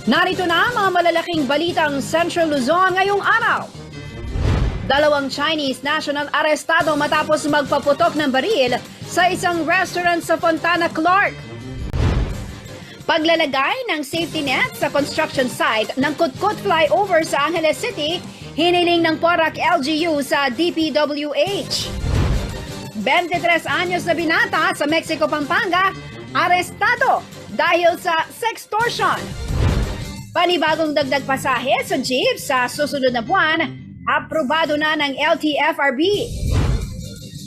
Narito na ang mga malalaking balitang Central Luzon ngayong araw. Dalawang Chinese national arestado matapos magpaputok ng baril sa isang restaurant sa Fontana, Clark. Paglalagay ng safety net sa construction site ng Kutkut flyover sa Angeles City, hiniling ng Porac LGU sa DPWH. 23 anyos na binata sa Mexico, Pampanga, arestado dahil sa sextortion. Panibagong dagdag pasahe sa jeep sa susunod na buwan, aprobado na ng LTFRB.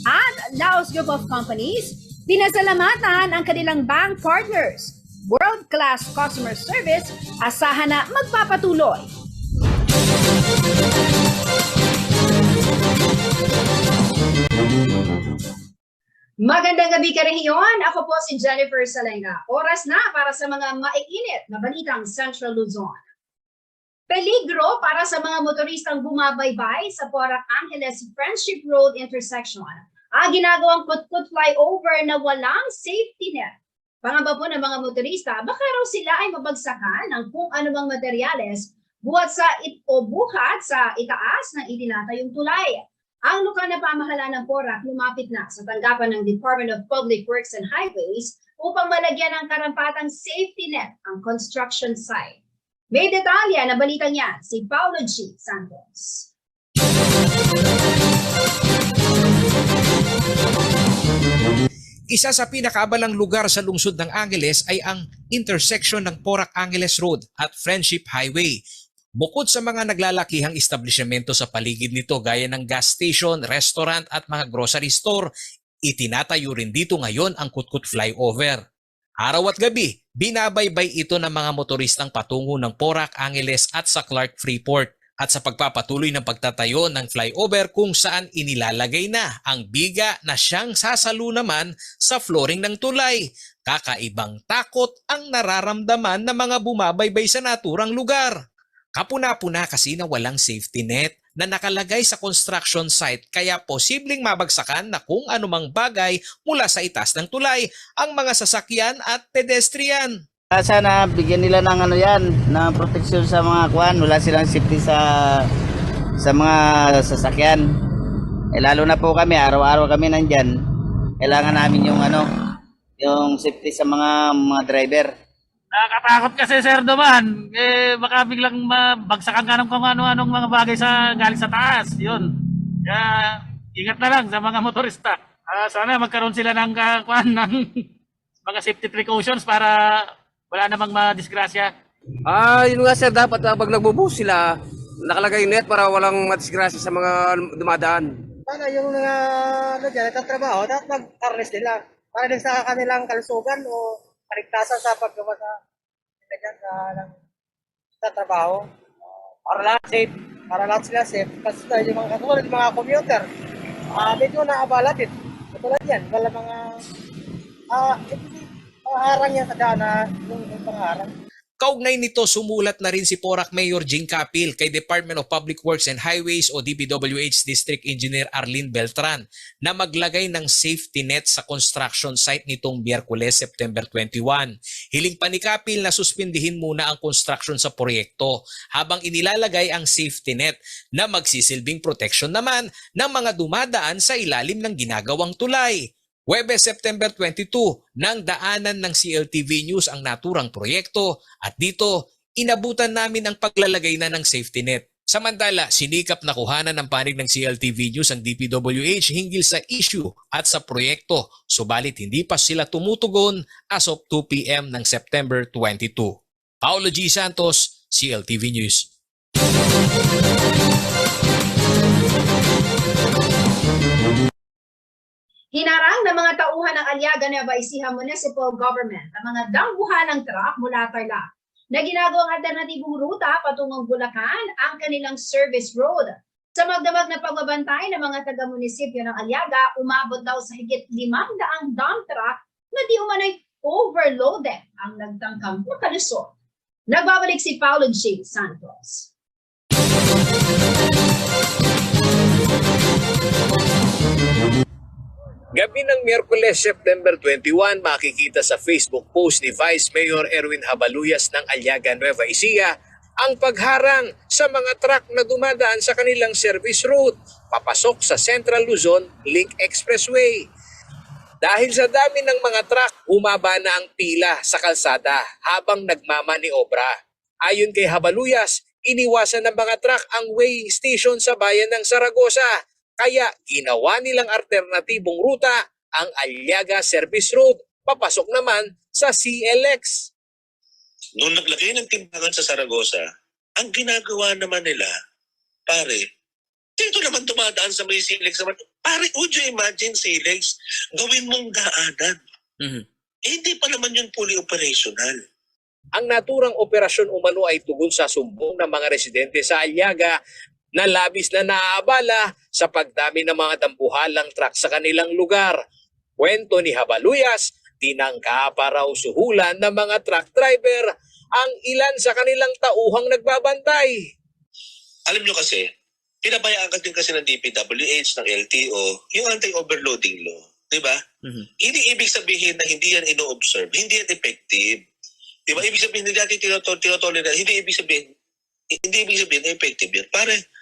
At Laos Group of Companies, pinasalamatan ang kanilang bank partners. World-class customer service, asahan na magpapatuloy. Magandang gabi ka rin yun. Ako po si Jennifer Salenga. Oras na para sa mga maiinit na balitang Central Luzon. Peligro para sa mga motoristang bumabaybay sa Porac Angeles Friendship Road intersection. Ang ginagawang Kutkut flyover na walang safety net. Pangamba po ng mga motorista, baka raw sila ay mabagsakan ng kung anumang materyales buhat sa buhat sa itaas ng itinatayong tulay. Ang lokal na pamahalaan ng Porac lumapit na sa tanggapan ng Department of Public Works and Highways upang malagyan ng karampatang safety net ang construction site. May detalya na balitang yan si Paulo G. Santos. Isa sa pinakabalang lugar sa lungsod ng Angeles ay ang intersection ng Porac Angeles Road at Friendship Highway. Bukod sa mga naglalakihang establishmento sa paligid nito gaya ng gas station, restaurant at mga grocery store, itinatayo rin dito ngayon ang Kutkut flyover. Araw at gabi, binabaybay ito ng mga motoristang patungo ng Porac Angeles at sa Clark Freeport. At sa pagpapatuloy ng pagtatayo ng flyover kung saan inilalagay na ang biga na siyang sasalo naman sa flooring ng tulay. Kakaibang takot ang nararamdaman ng mga bumabaybay sa naturang lugar. Kapuna-puna kasi na walang safety net na nakalagay sa construction site kaya posibleng mabagsakan na kung anumang bagay mula sa itaas ng tulay ang mga sasakyan at pedestrian. Sana bigyan nila ng ng proteksyon sa mga kuan, wala silang safety sa mga sasakyan. Lalo na po kami, araw-araw kami nandiyan. Kailangan namin yung safety sa mga driver. Nakakatakot kasi Sir Duman, baka biglang mabagsakan ka ng kung ano-anong mga bagay galing sa taas. Yun. Kaya ingat na lang sa mga motorista. Sana magkaroon sila ng ng mga safety precautions para wala namang madisgrasya. Yun nga sir, dapat pag nagbubuhos sila, nakalagay net para walang madisgrasya sa mga dumadaan. Sana yung nagtatrabaho, dapat mag-harness nila para din sa kanilang kalusugan o kaligtasan sa paggawa sa trabaho. Para lahat safe. Para lahat sila safe. Kasi yung mga katulad, yung mga commuter, medyo naabala din. Katulad yan, wala mga pangarang yan sa daan yung pangarang. Kaugnay nito, sumulat na rin si Porac Mayor Jing Capil kay Department of Public Works and Highways o DPWH District Engineer Arlene Beltran na maglagay ng safety net sa construction site nitong Miyerkules, September 21. Hiling pa ni Capil na suspindihin muna ang construction sa proyekto habang inilalagay ang safety net na magsisilbing protection naman ng mga dumadaan sa ilalim ng ginagawang tulay. Huwebes, September 22, nang daanan ng CLTV News ang naturang proyekto at dito, inabutan namin ang paglalagay na ng safety net. Samantala, sinikap na kuhanan ng panig ng CLTV News ang DPWH hinggil sa issue at sa proyekto, subalit hindi pa sila tumutugon as of 2 p.m. ng September 22. Paulo G. Santos, CLTV News. Hinarang ng mga tauhan ng Aliaga Nueva Ecija Municipal Government ang mga dambuhan ng truck mula Tarlac na ginagawang alternatibong ruta patungong Bulacan ang kanilang service road. Sa magdamag na pagbabantay ng mga taga-munisipyo ng Aliaga, umabot daw sa higit 500 dump truck na di umano'y overloaded ang nagtangkang makalusot. Nagbabalik si Paulo G. Santos. Gabi ng Miyerkules, September 21, makikita sa Facebook post ni Vice Mayor Erwin Habaluyas ng Aliaga, Nueva Ecija ang pagharang sa mga truck na dumadaan sa kanilang service road papasok sa Central Luzon Link Expressway. Dahil sa dami ng mga truck, humaba na ang pila sa kalsada habang nagmamaniobra. Ayon kay Habaluyas, iniwasan ng mga truck ang weighing station sa bayan ng Saragosa. Kaya ginawa nilang alternatibong ruta ang Aliaga Service Road, papasok naman sa CLX. Nung naglagay ng timbangan sa Saragosa, ang ginagawa naman nila, pare, dito naman dumadaan sa may Silex naman. Pare, would you imagine Silex, gawin mong daanan? Hindi pa naman yun fully operational. Ang naturang operasyon umano ay tugon sa sumbong ng mga residente sa Aliaga na labis na naaabala sa pagdami ng mga dambuhalang truck sa kanilang lugar. Kwento ni Habaluyas, tinangka pa raw suhulan ng mga truck driver ang ilan sa kanilang tauhang nagbabantay. Alam nyo kasi, pinabayaan ka din kasi ng DPWH, ng LTO, yung anti-overloading law. Diba? Hindi ibig sabihin na hindi yan ino-observe, hindi yan effective. Diba? Ibig sabihin, hindi natin tinotolerate, hindi ibig sabihin na effective yan. Pare,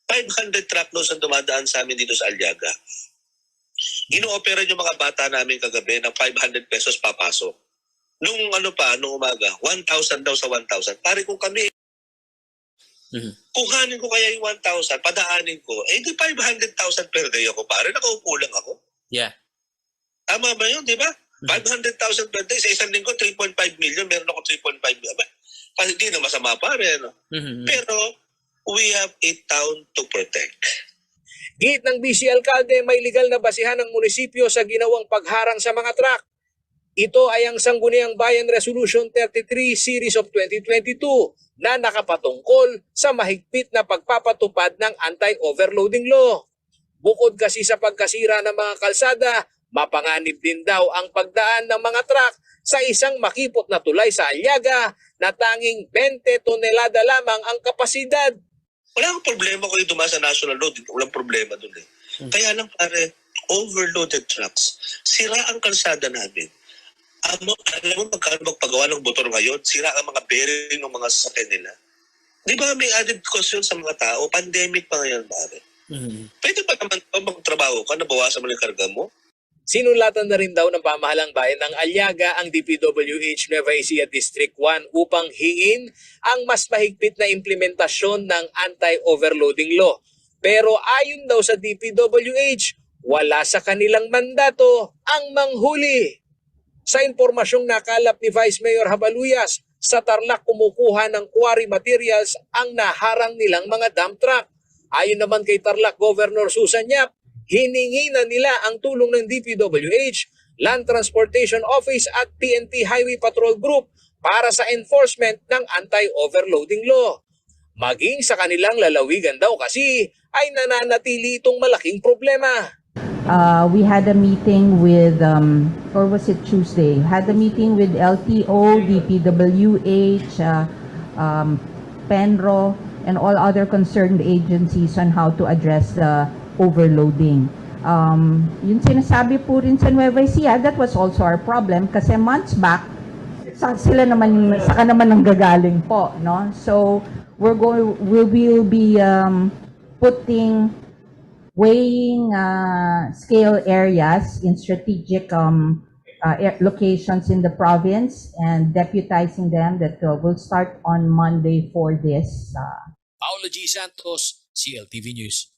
500 truckloads ang dumadaan sa amin dito sa Aliaga. Ino-opera yung mga bata namin kagabi ng 500 pesos papasok. Nung umaga, 1,000 daw sa 1,000. Pare, kung kami, kuhanin ko kaya yung 1,000, padaanin ko, di 500,000 per day ako, pare, nakaupo lang ako. Yeah. Tama ba yun, di ba? 500,000 per day, sa isang linggo, 3.5 million, meron ako 3.5 million. Hindi na masama, pare, no? Pero, we have a town to protect. Git ng BC Alcalde, may legal na basihan ng munisipyo sa ginawang pagharang sa mga truck. Ito ay ang Sangguniang Bayan Resolution 33 Series of 2022 na nakapatungkol sa mahigpit na pagpapatupad ng anti-overloading law. Bukod kasi sa pagkasira ng mga kalsada, mapanganib din daw ang pagdaan ng mga truck sa isang makipot na tulay sa Aliaga na tanging 20 tonelada lamang ang kapasidad. Wala akong problema kung dumaan sa national road. Walang problema dun eh. Kaya lang pare, overloaded trucks. Sira ang kalsada namin. Alam mo magkano magpagawa ng motor ngayon? Sira ang mga bearing ng mga sasakyan nila. Di ba may added cost yun sa mga tao? Pandemic pa ngayon pare. Pwede pa naman magtrabaho ka, nabawasan mo yung karga mo? Sinulatan na rin daw ng pamahalang bayan ng Aliaga ang DPWH Nueva Ecija District 1 upang hiin ang mas mahigpit na implementasyon ng anti-overloading law. Pero ayon daw sa DPWH, wala sa kanilang mandato ang manghuli. Sa impormasyong nakalap ni Vice Mayor Habaluyas, sa Tarlac kumukuha ng quarry materials ang naharang nilang mga dump truck. Ayon naman kay Tarlac Governor Susan Yap, hiningi na nila ang tulong ng DPWH, Land Transportation Office at PNP Highway Patrol Group para sa enforcement ng anti-overloading law. Maging sa kanilang lalawigan daw kasi ay nananatili itong malaking problema. We had a meeting with, or was it Tuesday? Had a meeting with LTO, DPWH, Penro, and all other concerned agencies on how to address the overloading. Yung sinasabi po rin sa Nueva Ecija, that was also our problem kasi months back, saka naman nanggagaling po, no? So we will be putting weighing scale areas in strategic locations in the province and deputizing them that will start on Monday for this. Paolo G. Santos, CLTV News.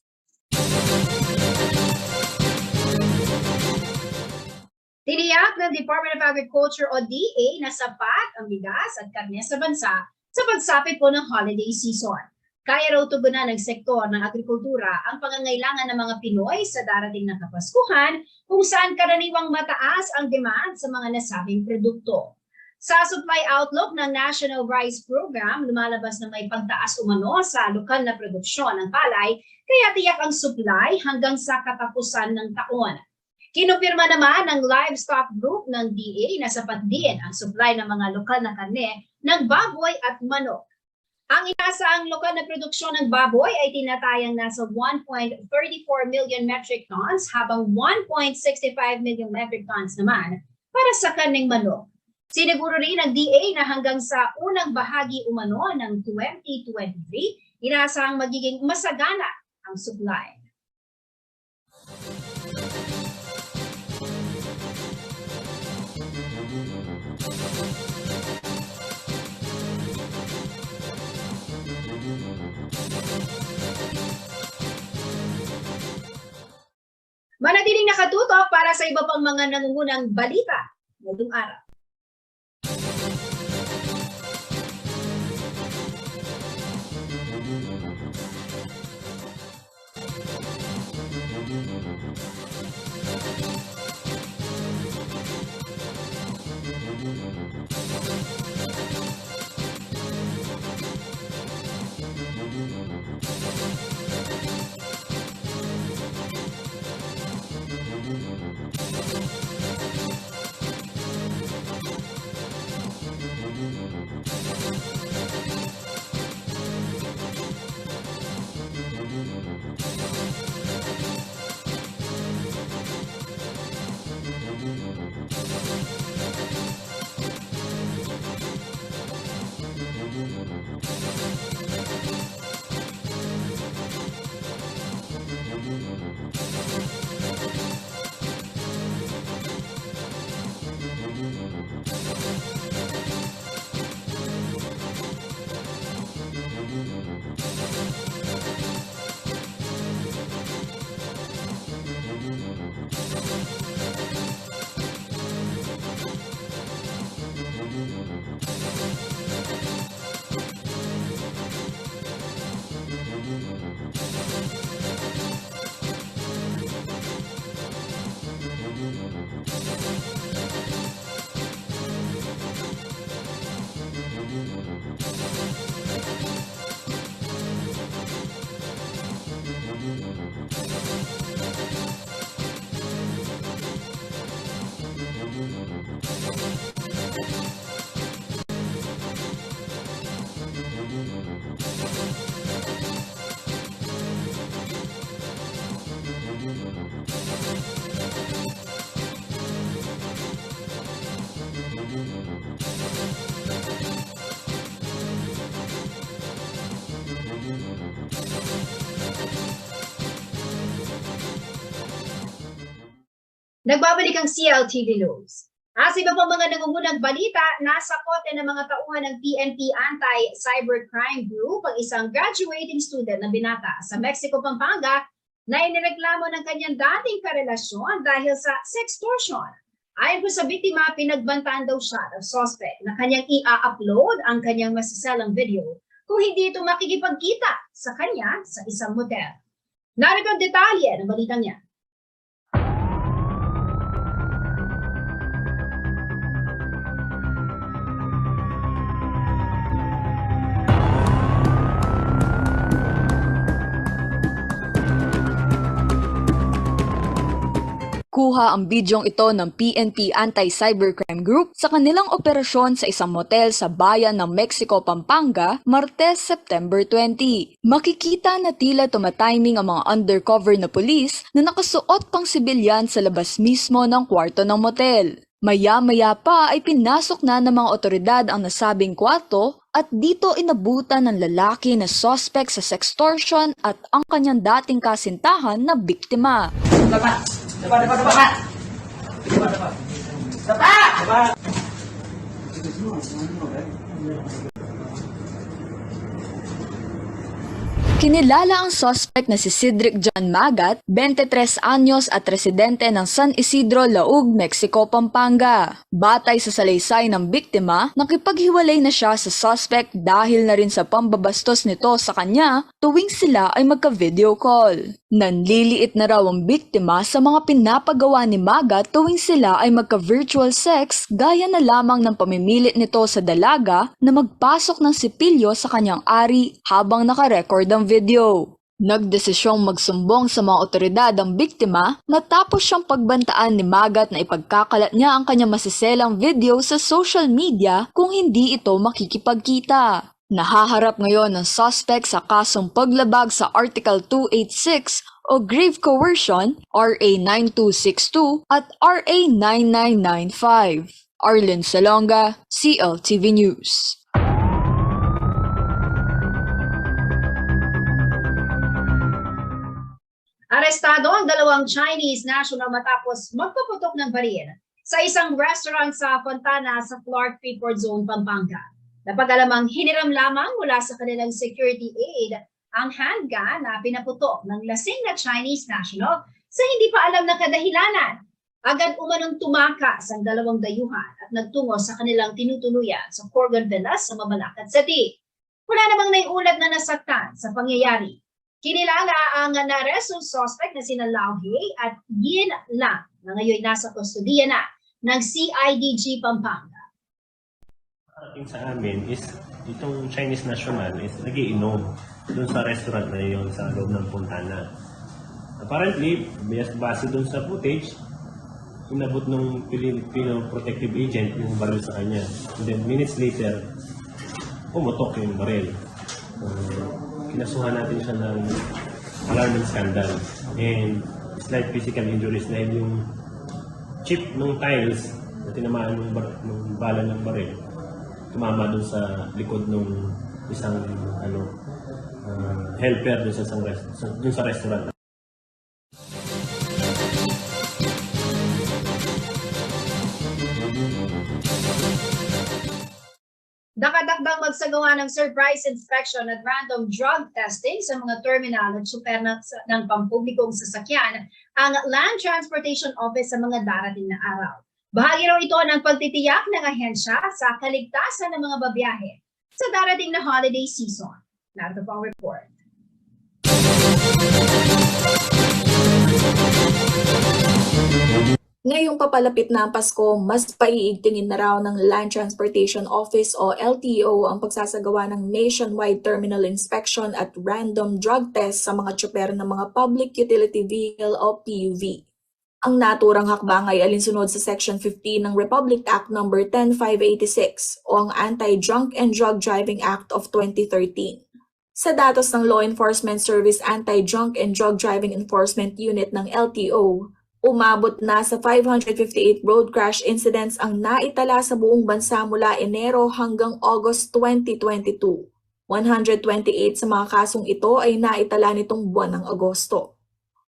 Tiniyak ng Department of Agriculture o DA na sapat ang bigas at karne sa bansa sa pagsapit po ng holiday season. Kaya raw tugunan ng sektor ng agrikultura ang pangangailangan ng mga Pinoy sa darating na Kapaskuhan kung saan karaniwang mataas ang demand sa mga nasabing produkto. Sa supply outlook ng National Rice Program, lumalabas na may pagtaas umano sa lokal na produksyon ng palay, kaya tiyak ang supply hanggang sa katapusan ng taon. Kinumpirma naman ng Livestock Group ng DA na sapat din ang supply ng mga lokal na karne ng baboy at manok. Ang inaasahang lokal na produksyon ng baboy ay tinatayang nasa 1.34 million metric tons habang 1.65 million metric tons naman para sa kaning manok. Siniguro rin ng DA na hanggang sa unang bahagi umano ng 2023, inaasahang magiging masagana ang supply. Manatiling nakatutok para sa iba pang mga nangungunang balita ngayong araw. Nagbabalik ang CLTV News. Sa iba pang mga nangungunang balita, nasa kote ng mga tauhan ng PNP Anti-Cybercrime Group ang isang graduating student na binata sa Mexico, Pampanga na inireklamo ng kanyang dating karelasyon dahil sa sextortion. Ayon po sa biktima, pinagbantaan daw siya ng suspect na kanyang i-upload ang kanyang masiselang video kung hindi ito makikipagkita sa kanya sa isang motel. Narito ang detalye ng balitang niya. Kuha ang bidyong ito ng PNP Anti-Cybercrime Group sa kanilang operasyon sa isang motel sa bayan ng Mexico, Pampanga, Martes, September 20. Makikita na tila tumatiming ang mga undercover na pulis na nakasuot pang sibilyan sa labas mismo ng kwarto ng motel. Maya-maya pa ay pinasok na ng mga otoridad ang nasabing kwarto at dito inabutan ng lalaki na suspect sa sextortion at ang kanyang dating kasintahan na biktima. Kinilala ang suspect na si Cedric John Magat, 23 anyos at residente ng San Isidro, Laug, Mexico, Pampanga. Batay sa salaysay ng biktima, nakipaghiwalay na siya sa suspect dahil na rin sa pambabastos nito sa kanya tuwing sila ay magka-video call. Nanliliit na raw ang biktima sa mga pinapagawa ni Magat tuwing sila ay magka-virtual sex gaya na lamang ng pamimilit nito sa dalaga na magpasok ng sipilyo sa kanyang ari habang nakarecord ang video. Nagdesisyong magsumbong sa mga otoridad ang biktima matapos siyang pagbantaan ni Magat na ipagkakalat niya ang kanyang masiselang video sa social media kung hindi ito makikipagkita. Nahaharap ngayon ng suspect sa kasong paglabag sa Article 286 o Grave Coercion, RA 9262 at RA 9995. Arlen Salonga, CLTV News. Arestado ang dalawang Chinese national matapos magpaputok ng baril sa isang restaurant sa Fontana sa Clark Freeport Zone, Pampanga. Napag-alamang hiniram lamang mula sa kanilang security aid ang handgun na pinaputok ng lasing na Chinese national sa hindi pa alam na kadahilanan. Agad umanong tumakas ang dalawang dayuhan at nagtungo sa kanilang tinutuluyan sa Corgan Villas sa Mabalacat City. Wala namang naiulat na nasaktan sa pangyayari. Kinilala ang narestong suspect na sina Lao He at Yin Lang na ngayon nasa kustudiya na ng CIDG Pampanga. Parating sa amin is itong Chinese national is nagiinom doon sa restaurant na yun sa loob ng Fontana. Apparently, base doon sa footage, inabot ng Filipino protective agent yung baril sa kanya. And then minutes later, pumutok yung baril. Kinasuhan natin siya ng alarming scandal and slight physical injuries dahil yung chip ng tiles na tinamaan ng bala ng baril tumama dun sa likod ng isang helper dun sa restaurant. Nakadakdang magsagawa ng surprise inspection at random drug testing sa mga terminal at super ng pampublikong sasakyan ang Land Transportation Office sa mga darating na araw. Bahagi raw ito ng pagtitiyak ng ahensya sa kaligtasan ng mga babiyahe sa darating na holiday season. Narito po ang report. Ngayong papalapit na ang Pasko, mas paiigtingin na raw ng Land Transportation Office o LTO ang pagsasagawa ng nationwide terminal inspection at random drug test sa mga tsuper ng mga Public Utility Vehicle o PUV. Ang naturang hakbang ay alinsunod sa Section 15 ng Republic Act No. 10586 o ang Anti-Drunk and Drug Driving Act of 2013. Sa datos ng Law Enforcement Service Anti-Drunk and Drug Driving Enforcement Unit ng LTO, umabot na sa 558 road crash incidents ang naitala sa buong bansa mula Enero hanggang August 2022. 128 sa mga kasong ito ay naitala nitong buwan ng Agosto.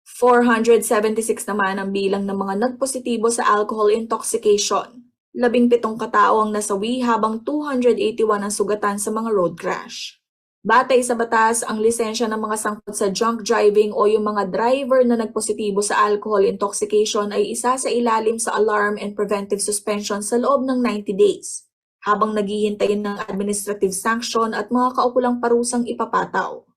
476 naman ang bilang ng mga nagpositibo sa alcohol intoxication. 17 katao ang nasawi habang 281 ang sugatan sa mga road crash. Batay sa batas, ang lisensya ng mga sangkot sa drunk driving o yung mga driver na nagpositibo sa alcohol intoxication ay isa sa ilalim sa alarm and preventive suspension sa loob ng 90 days, habang naghihintay ng administrative sanction at mga kaukulang parusang ipapataw.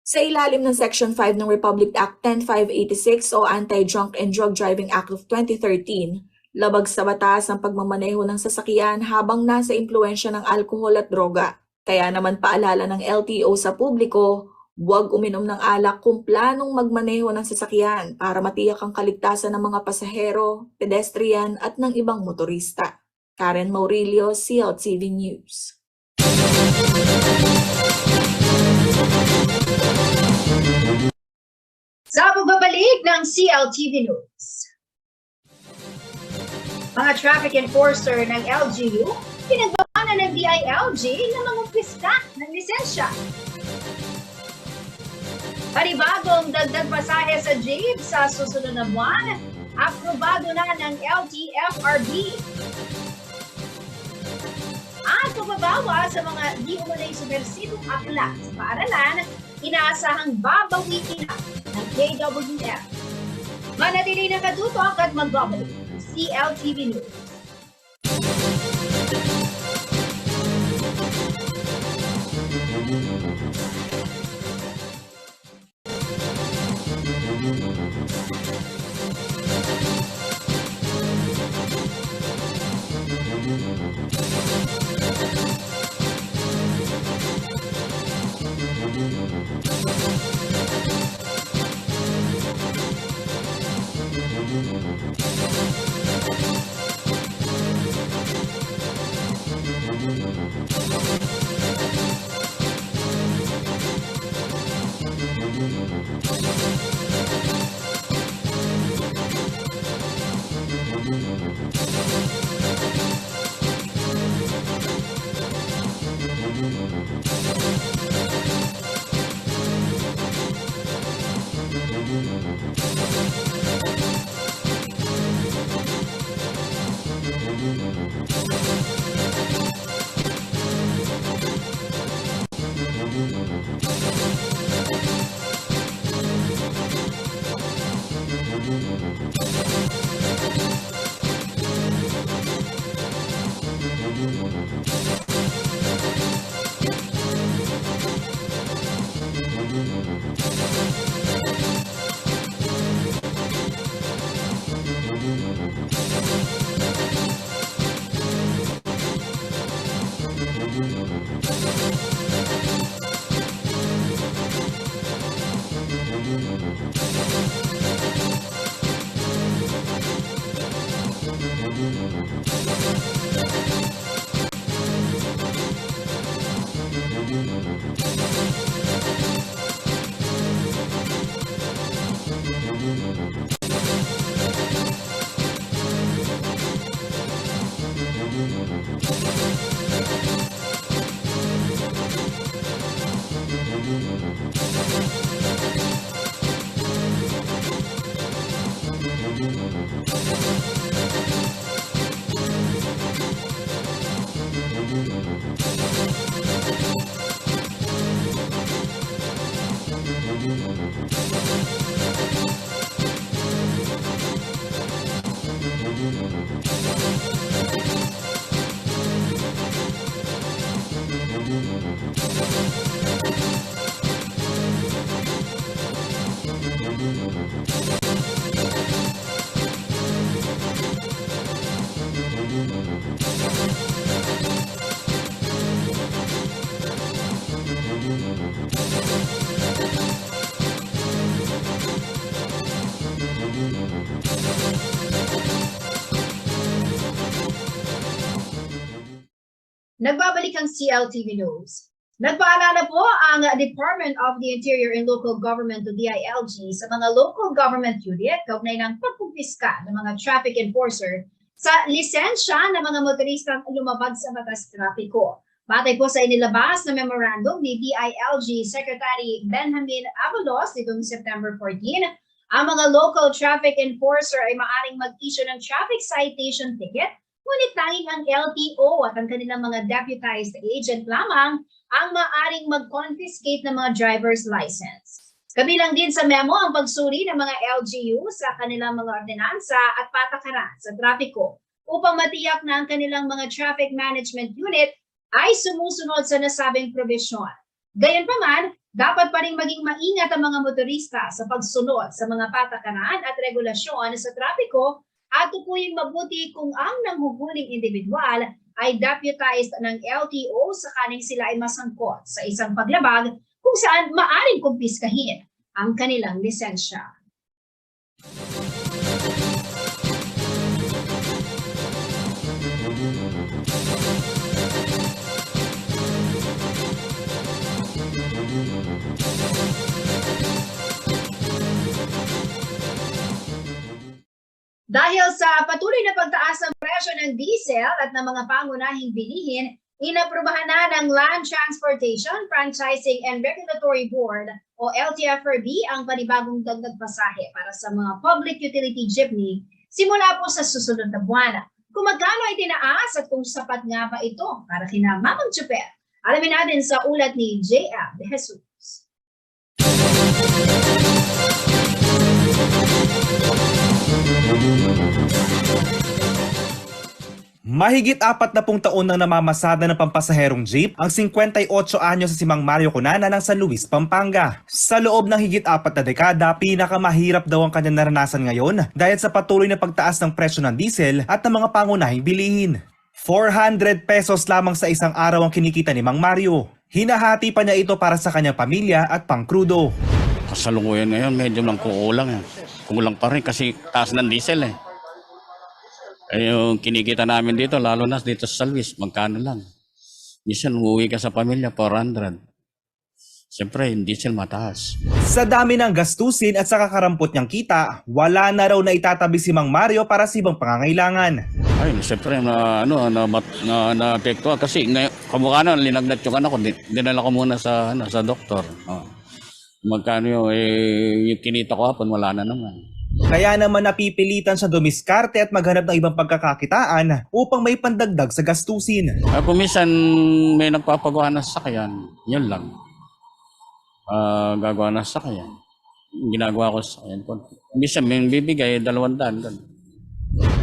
Sa ilalim ng Section 5 ng Republic Act 10586 o Anti-Drunk and Drug Driving Act of 2013, labag sa batas ang pagmamaneho ng sasakyan habang nasa impluensya ng alkohol at droga. Kaya naman paalala ng LTO sa publiko, huwag uminom ng alak kung planong magmaneho ng sasakyan para matiyak ang kaligtasan ng mga pasahero, pedestrian at ng ibang motorista. Karen Maurilio, CLTV News. Sa pagbabalik ng CLTV News, mga traffic enforcer ng LGU, pinagbawanan ng DILG na mangupista ng lisensya. Panibagong dagdag pasahe sa jeep sa susunod na buwan, aprobado na ng LTFRB. At pagbabawa sa mga di umunay submersibong aklat sa paaralan, inaasahang babawiin na ng KWF. Manatili na katutok at magbabalik ng CLTV News. Nagbabalik ang CLTV News. Nagpaalala po ang Department of the Interior and Local Government o DILG sa mga local government unit kaugnay ng pagkumpiska ng mga traffic enforcer sa lisensya ng mga motoristang lumabag sa batas trapiko. Batay po sa inilabas na memorandum ni DILG Secretary Benjamin Abalos nitong September 14, ang mga local traffic enforcer ay maaaring mag-issue ng traffic citation ticket, ngunit tanging ang LTO at ang kanilang mga deputized agent lamang ang maaaring mag-confiscate ng mga driver's license. Kabilang din sa memo ang pagsuri ng mga LGU sa kanilang mga ordinansa at patakaran sa trapiko upang matiyak na ang kanilang mga traffic management unit ay sumusunod sa nasabing probisyon. Gayunpaman, dapat pa rin maging maingat ang mga motorista sa pagsunod sa mga patakaran at regulasyon sa trapiko at tukuyin mabuti kung ang nanghuhuling individual ay deputized ng LTO sakaling sila ay masangkot sa isang paglabag kung saan maaring kumpiskahin ang kanilang lisensya. Dahil sa patuloy na pagtaas ng presyo ng diesel at ng mga pangunahing bilihin, inaprubahan na ng Land Transportation, Franchising and Regulatory Board o LTFRB ang panibagong dagdag pasahe para sa mga public utility jeepney simula po sa susunod na buwan. Kung magkano ay tinaas at kung sapat nga ba ito para kina Mamang Chuper? Alamin natin sa ulat ni J.M. De Jesus. Mahigit 40 taon nang namamasada ng pampasaherong jeep ang 58 anyo sa si Mang Mario Cunana ng San Luis, Pampanga. Sa loob ng higit 4 na dekada, pinakamahirap daw ang kanyang naranasan ngayon dahil sa patuloy na pagtaas ng presyo ng diesel at ng mga pangunahing bilihin. 400 pesos lamang sa isang araw ang kinikita ni Mang Mario. Hinahati pa niya ito para sa kanyang pamilya at pangkrudo. Kasalukuyan ngayon, medyo lang kuulang. Kulang pa rin kasi taas ng diesel eh. Yung kinikita namin dito, lalo na dito sa San Luis, magkano lang. Minsan umuwi ka sa pamilya, 400. Siyempre, yung diesel mataas. Sa dami ng gastusin at sa kakarampot niyang kita, wala na raw na itatabi si Mang Mario para sa ibang pangangailangan. Ay, siyempre, na-apekto kasi kamukha na, linagnat yung anak ko, dinala ko muna sa doktor. Magkano yung kinita ko hapon, wala na naman. Kaya naman napipilitan siya dumiskarte at maghanap ng ibang pagkakakitaan upang may pandagdag sa gastusin. Kung minsan may nagpapagawa ng sasakyan, yun lang. Gagawa ng sasakyan. Ginagawa ko sa sasakyan ko. Minsan may bibigay 200. Ganun.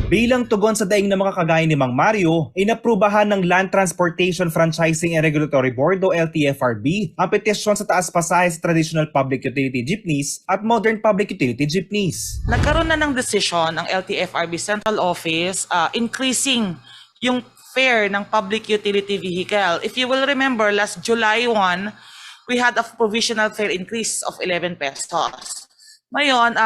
Bilang tugon sa daing ng mga kagaya ni Mang Mario, inaprubahan ng Land Transportation Franchising and Regulatory Board o LTFRB ang petisyon sa taas pasahe sa traditional public utility jeepneys at modern public utility jeepneys. Nagkaroon na ng desisyon ang LTFRB Central Office increasing yung fare ng public utility vehicle. If you will remember, last July 1, we had a provisional fare increase of 11 pesos. Ngayon,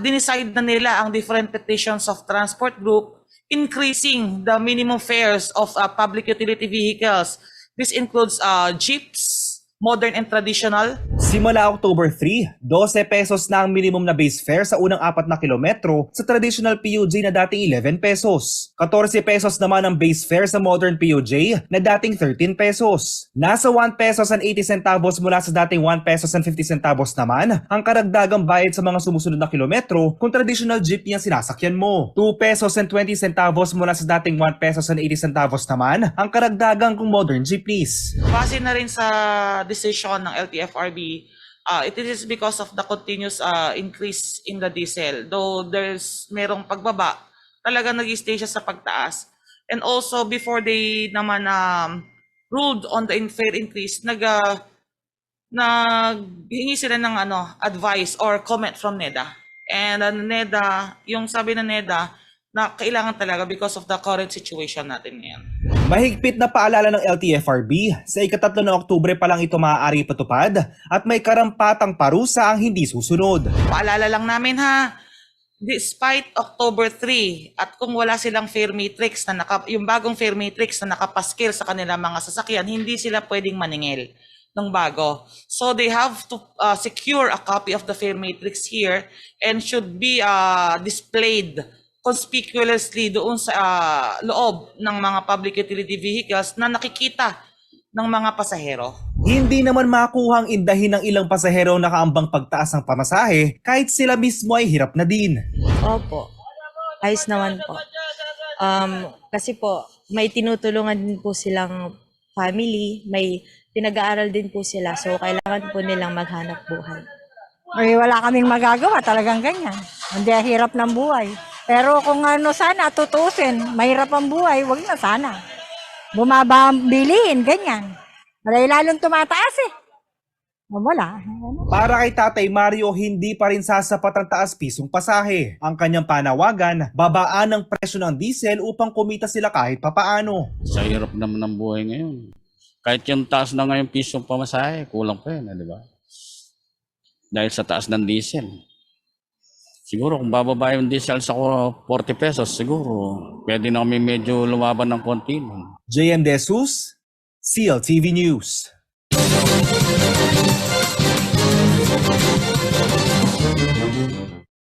dinicide na nila ang different petitions of transport group increasing the minimum fares of public utility vehicles. This includes jeeps, modern and traditional. Simula October 3, 12 pesos na ang minimum na base fare sa unang 4 na kilometro sa traditional PUJ na dating 11 pesos. 14 pesos naman ang base fare sa modern PUJ na dating 13 pesos. Nasa 1 pesos and 80 centavos mula sa dating 1 pesos and 50 centavos naman ang karagdagang bayad sa mga sumusunod na kilometro kung traditional jeepney ang sinasakyan mo. 2 pesos and 20 centavos mula sa dating 1 pesos and 80 centavos naman ang karagdagang kung modern jeepneys. Base na rin sa decision ng LTFRB, it is because of the continuous increase in the diesel. Though merong pagbaba, talagang nag-stay siya sa pagtaas. And also before they naman ruled on the fare increase, naghingi sila ng advice or comment from NEDA. And NEDA, yung sabi ng NEDA, na kailangan talaga because of the current situation natin ngayon. Mahigpit na paalala ng LTFRB, sa ika-3 ng Oktubre pa lang ito maaari patupad at may karampatang parusa ang hindi susunod. Paalala lang namin despite October 3 at kung wala silang fare matrix yung bagong fare matrix na nakapaskil sa kanilang mga sasakyan, hindi sila pwedeng maningil ng bago. So they have to secure a copy of the fare matrix here and should be displayed conspicuously doon sa loob ng mga public utility vehicles na nakikita ng mga pasahero. Hindi naman makuhang indahin ng ilang pasahero na nakaambang pagtaas ng pamasahe kahit sila mismo ay hirap na din. Opo, ayos naman po. Kasi po, may tinutulungan din po silang family, may pinag-aaral din po sila, so kailangan po nilang maghanap buhay. Ay, wala kaming magagawa, talagang ganyan. Hindi hirap ng buhay. Pero kung sana tutusin, mahirap ang buhay, wag na sana. Bumaba ang bilihin, ganyan. Lalong tumataas Wala. Para kay Tatay Mario, hindi pa rin sasapat ang taas pisong pasahe. Ang kanyang panawagan, babaan ang presyo ng diesel upang kumita sila kahit papaano. Sa hirap naman ng buhay ngayon. Kahit yung taas na ngayon pisong pamasahe, kulang pa yun, di ba? Dahil sa taas ng diesel. Siguro kung bababa yung diesel sa 40 pesos, siguro pwede na kami medyo lumaban ng konti. JM De Jesus, CLTV News.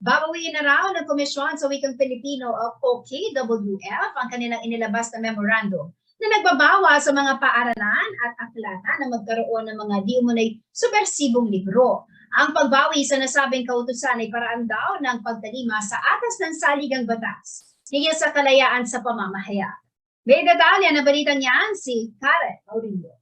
Babawiin na raw ng Komisyon sa Wikang Pilipino o OKWF ang kanilang inilabas na memorandum na nagbabawa sa mga paaralan at aklatan na magkaroon ng mga di umunay subversibong libro. Ang pagbawi sa nasabing kautusan ay paraan daw ng pagtalima sa atas ng saligang batas, higit sa kalayaan sa pamamahayag. May detalye na balitang yan si Karen Maurillo.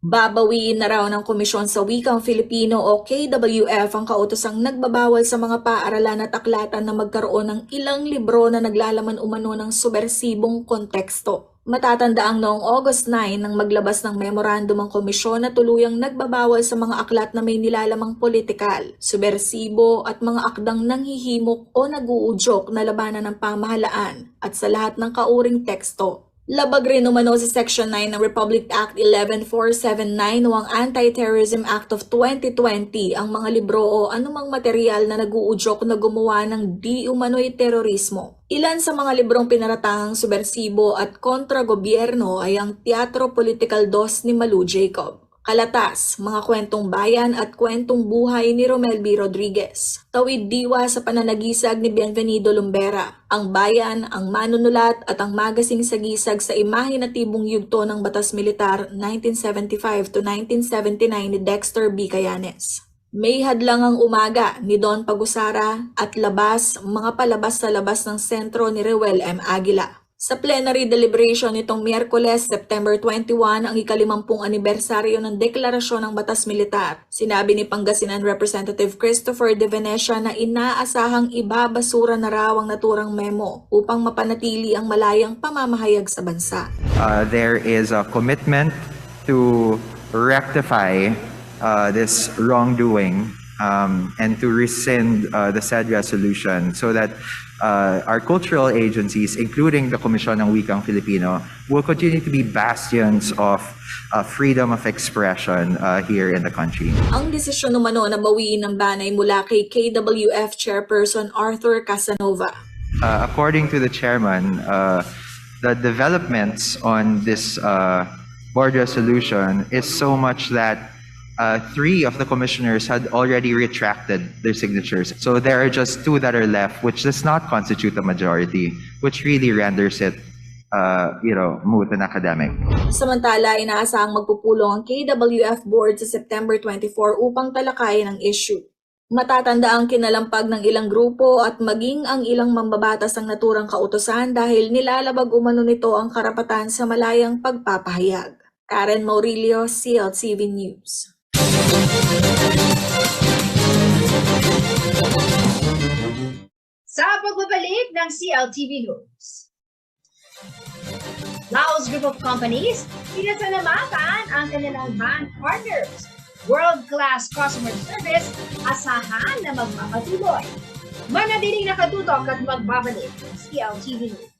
Babawiin na raw ng Komisyon sa Wikang Filipino o KWF ang kautosang nagbabawal sa mga paaralan at aklatan na magkaroon ng ilang libro na naglalaman umano ng subversibong konteksto. Matatandaang noong August 9 nang maglabas ng memorandum ang komisyon na tuluyang nagbabawal sa mga aklat na may nilalamang politikal, subversibo at mga akdang nanghihimok o nag-uudyok na labanan ng pamahalaan at sa lahat ng kauring teksto. Labag rin umano sa Section 9 ng Republic Act 11479 o ang Anti-Terrorism Act of 2020 ang mga libro o anumang material na nag-uudyok na gumawa ng di umano'y terorismo. Ilan sa mga librong pinaratangang subversibo at kontra-gobyerno ay ang Teatro Political 2 ni Malu Jacob, Kalatas, mga kwentong bayan at kwentong buhay ni Romel B. Rodriguez. Tawid diwa sa pananagisag ni Bienvenido Lumbera. Ang bayan, ang manunulat at ang magasing sagisag sa imahinatibong yugto ng Batas Militar 1975 to 1979 ni Dexter B. Cayanes. May hadlang ang umaga ni Don Pagusara at labas, mga palabas sa labas ng sentro ni Reuel M. Aguila. Sa plenary deliberation nitong Miyerkules, September 21, ang ika-50 anibersaryo ng Deklarasyon ng Batas Militar, sinabi ni Pangasinan Representative Christopher De Venecia na inaasahang ibabasura na raw ang naturang memo upang mapanatili ang malayang pamamahayag sa bansa. There is a commitment to rectify this wrongdoing and to rescind the said resolution so that our cultural agencies, including the Komisyon ng Wikang Filipino, will continue to be bastions of freedom of expression here in the country. Ang desisyon umano na bawiin ng banay mula kay KWF Chairperson Arthur Casanova. According to the chairman, the developments on this board resolution is so much that 3 of the commissioners had already retracted their signatures. So there are just 2 that are left, which does not constitute a majority, which really renders it, moot and academic. Samantala, inaasahang magpupulong ang KWF board sa September 24 upang talakayin ang issue. Matatanda ang kinalampag ng ilang grupo at maging ang ilang mambabatas ang naturang kautusan dahil nilalabag umano nito ang karapatan sa malayang pagpapahayag. Karen Maurilio, CLTV News. Sa pagbabalik ng CLTV News, Laos Group of Companies, pinasalamatan ang kanilang bank partners. World-class customer service, asahan na magpapatuloy. Manatiling nakatutok at magbabalik ng CLTV News.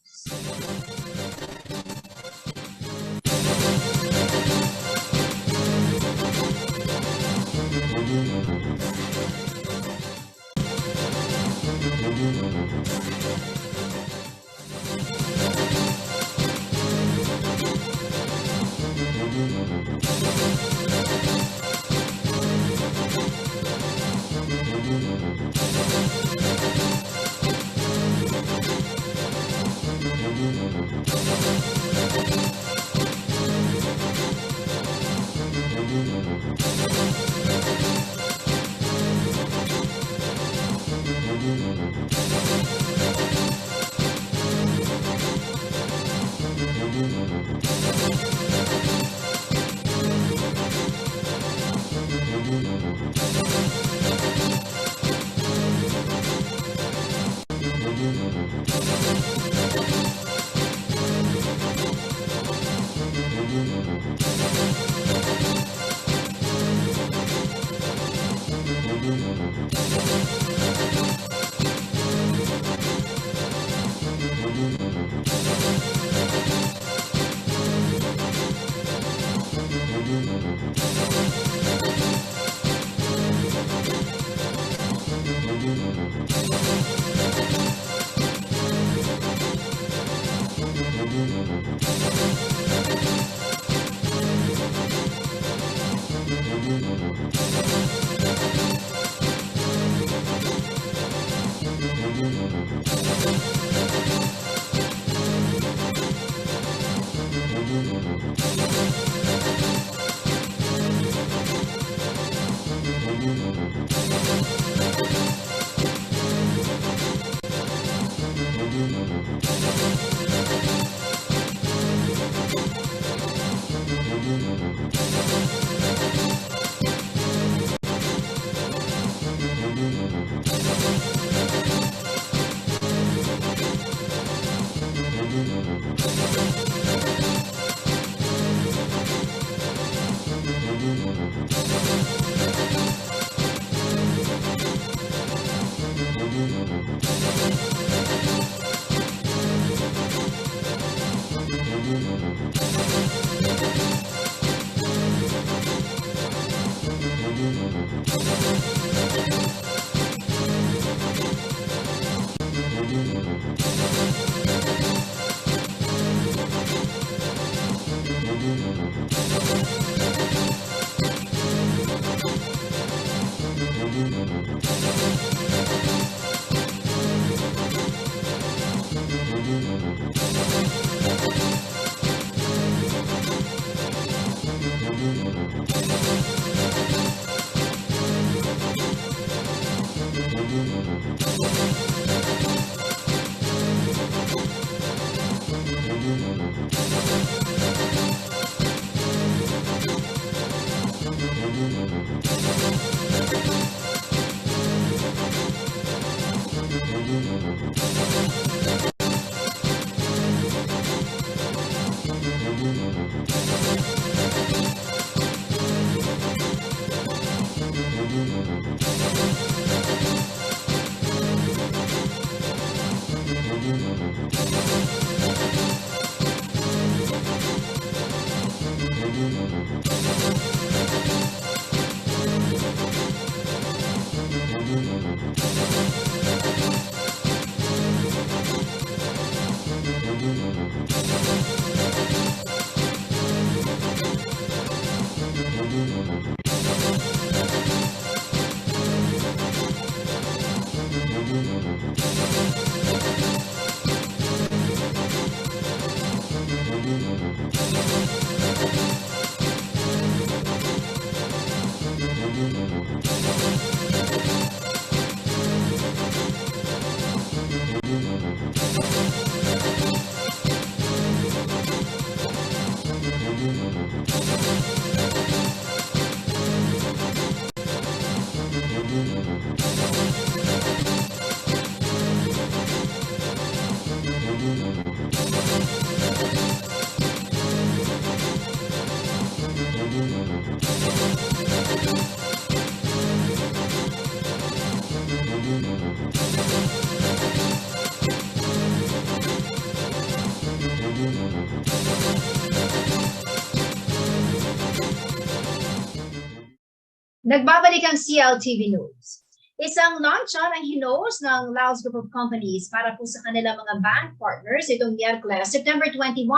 Nagbabalik ang CLTV News. Isang launch ang hinost ng Laos Group of Companies para po sa kanilang mga bank partners itong Miyerkules, September 21.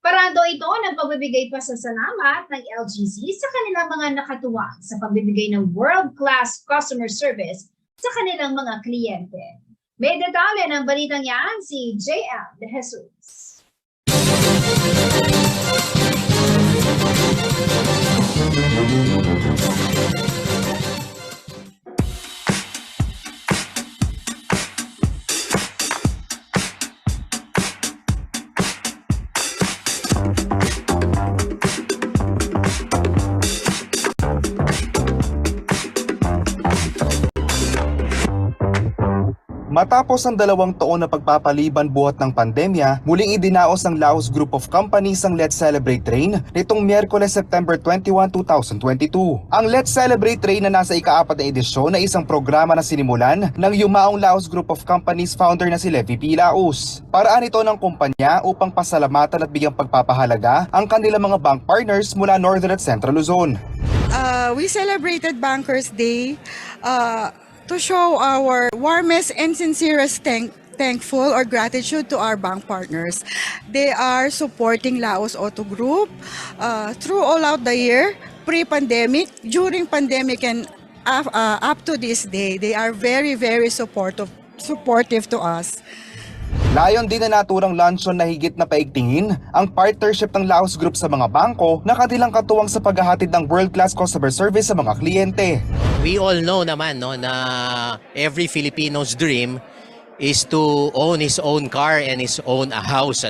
Parado ito ng pagbibigay pasasalamat ng LGC sa kanilang mga nakatuwang sa pagbibigay ng world-class customer service sa kanilang mga kliyente. May detalye ng balitang yan si JM De Jesus. Matapos ang 2 taon na pagpapaliban buhat ng pandemya, muling idinaos ng Laos Group of Companies ang Let's Celebrate Train nitong Miyerkules, September 21, 2022. Ang Let's Celebrate Train na nasa ika-4 na edisyon ay isang programa na sinimulan ng yumaong Laos Group of Companies founder na si Levi P. Laos. Paraan ito ng kumpanya upang pasalamatan at bigyang pagpapahalaga ang kanilang mga bank partners mula Northern at Central Luzon. We celebrated Bankers Day to show our warmest and sincerest thankful or gratitude to our bank partners. They are supporting Laos Auto Group through all out the year, pre-pandemic, during pandemic, and up to this day. They are very, very supportive to us. Layon din na naturang lansyon na higit na paigtingin ang partnership ng Laos Group sa mga bangko na kanilang katuwang sa paghahatid ng world-class customer service sa mga kliyente. We all know naman na every Filipino's dream is to own his own car and his own house.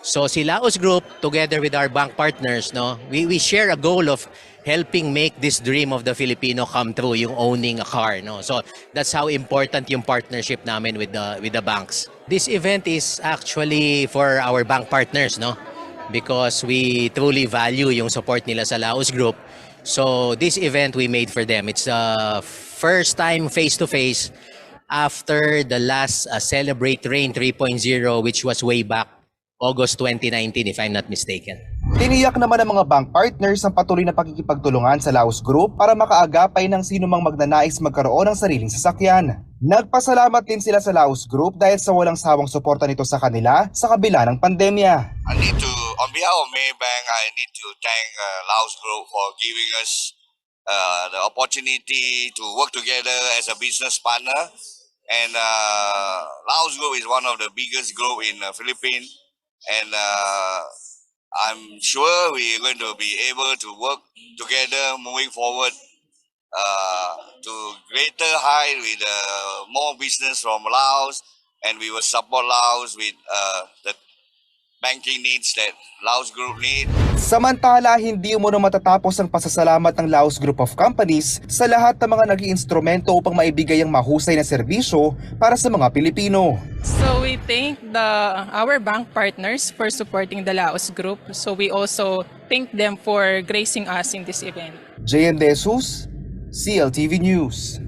So si Laos Group together with our bank partners, we share a goal of helping make this dream of the Filipino come true, yung owning a car. So that's how important yung partnership namin with the banks. This event is actually for our bank partners, because we truly value yung support nila sa Laos Group. So this event we made for them. It's the first time face-to-face after the last Celebrate Rain 3.0, which was way back August 2019, if I'm not mistaken. Tiniyak naman ng mga bank partners ang patuloy na pakikipagtulungan sa Laos Group para makaagapay ng sino mang magnanais magkaroon ng sariling sasakyan. Nagpasalamat din sila sa Laos Group dahil sa walang sawang suporta nito sa kanila sa kabila ng pandemya. On behalf of Maybank, I need to thank Laos Group for giving us the opportunity to work together as a business partner. And Laos Group is one of the biggest group in the Philippines. And I'm sure we are going to be able to work together moving forward to greater height with more business from Laos, and we will support Laos with the banking needs that Laos Group need. Samantala, hindi umano matatapos ang pasasalamat ng Laos Group of Companies sa lahat ng mga naging instrumento upang maibigay ang mahusay na serbisyo para sa mga Pilipino. So we thank our bank partners for supporting the Laos Group. So we also thank them for gracing us in this event. JM De Jesus, CLTV News.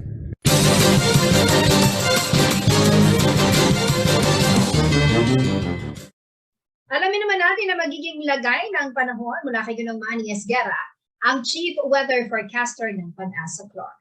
Alamin naman natin na magiging lagay ng panahon mula kay Ginong Manny Esguerra, ang Chief Weather Forecaster ng Pag-asa Clark.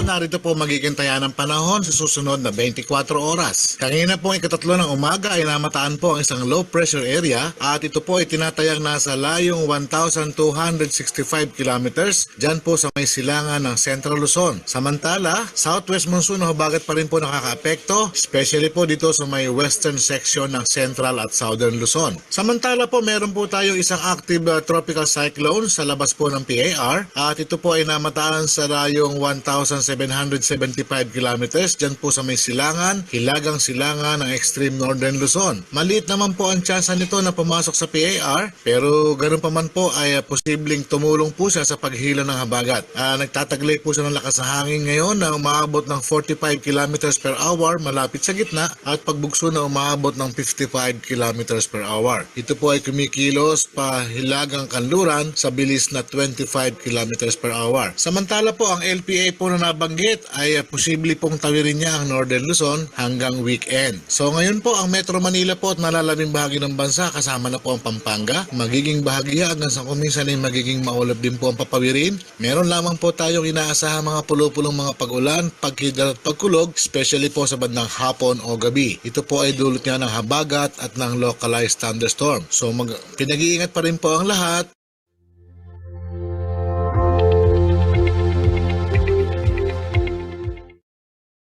Narito po magiging taya ng panahon sa susunod na 24 oras. Kanina po ika-3 ng umaga ay namataan po ang isang low pressure area at ito po ay tinatayang nasa layong 1,265 kilometers dyan po sa may silangan ng Central Luzon. Samantala, southwest monsoon na habagat pa rin po nakakaapekto, especially po dito sa may western section ng Central at Southern Luzon. Samantala po meron po tayo isang active tropical cyclone sa labas po ng PAR at ito po ay namataan sa layong 1,070 775 kilometers dyan po sa may silangan, hilagang silangan ng extreme northern Luzon. Maliit naman po ang tsansa nito na pumasok sa PAR, pero ganun pa man po ay posibleng tumulong po siya sa paghila ng habagat. Nagtataglay po siya ng lakas na hangin ngayon na umaabot ng 45 kilometers per hour malapit sa gitna at pagbugso na umaabot ng 55 kilometers per hour. Ito po ay kumikilos pa hilagang kanluran sa bilis na 25 kilometers per hour. Samantala po ang LPA po na nabanggit ay posible pong tawirin niya ang Northern Luzon hanggang weekend. So ngayon po ang Metro Manila po at nalalaming bahagi ng bansa kasama na po ang Pampanga. Magiging bahagya hanggang sa kuminsan ay magiging maulap din po ang papawirin. Meron lamang po tayong inaasahang mga pulo-pulong mga pag-ulan, pagkidal at pagkulog, especially po sa bandang hapon o gabi. Ito po ay dulot niya ng habagat at ng localized thunderstorm. So pinag-iingat pa rin po ang lahat.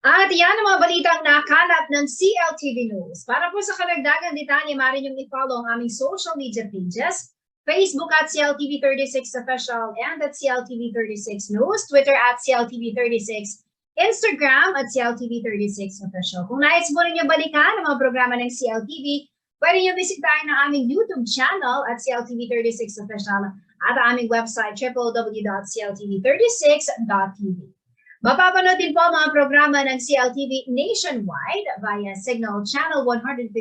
At yan ang mga balitang nakalap ng CLTV News. Para po sa karagdagang detalye, maaari niyong i-follow ang aming social media pages, Facebook at CLTV36 Official and at CLTV36 News, Twitter at CLTV36, Instagram at CLTV36 Official. Kung nais mo rin niyo balikan ang mga programa ng CLTV, pwede niyo bisitahin ang aming YouTube channel at CLTV36 Official at ang aming website www.cltv36.tv. Mapapanood din po ang mga programa ng CLTV nationwide via Signal Channel 115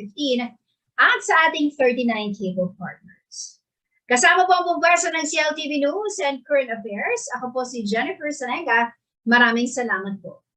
at sa ating 39 cable partners. Kasama po ang pagbarsa ng CLTV News and Current Affairs. Ako po si Jennifer Sanenga. Maraming salamat po.